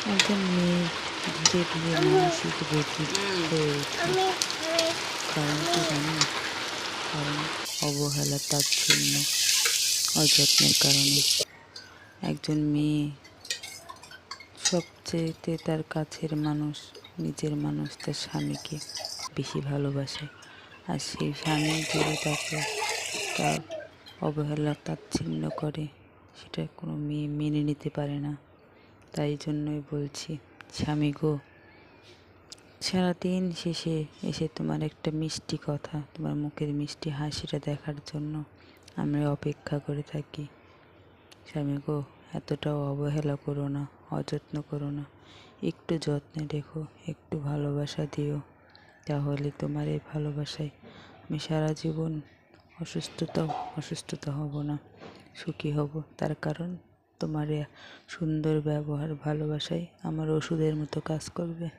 একজন মেয়ে ধীরে ধীরে মানসিক রোগী হয়ে ওঠে। কারণ কি জানো? কারণ অবহেলা, তাচ্ছিল্য, অযত্নের কারণে। একজন মেয়ে সবচেয়েতে তার কাছের মানুষ, নিজের মানুষ, তার স্বামীকে বেশি ভালোবাসে। আর সেই স্বামী যদি তাকে তার অবহেলা, তাচ্ছিল্য করে, সেটা কোনো মেয়ে মেনে নিতে পারে না। তাই জন্যই বলছি, স্বামী গো, সারাদিন শেষে এসে তোমার একটা মিষ্টি কথা, তোমার মুখের মিষ্টি হাসিটা দেখার জন্য আমরা অপেক্ষা করে থাকি। স্বামী গো, এতটাও অবহেলা করো না, অযত্ন করো না। একটু যত্নে রেখো, একটু ভালোবাসা দিও। তাহলে তোমার এই ভালোবাসায় আমি সারা জীবন অসুস্থতা হব না, সুখী হব। তার কারণ তোমার সুন্দর ব্যবহার, ভালোবাসায় আমার ওষুধের মতো কাজ করবে।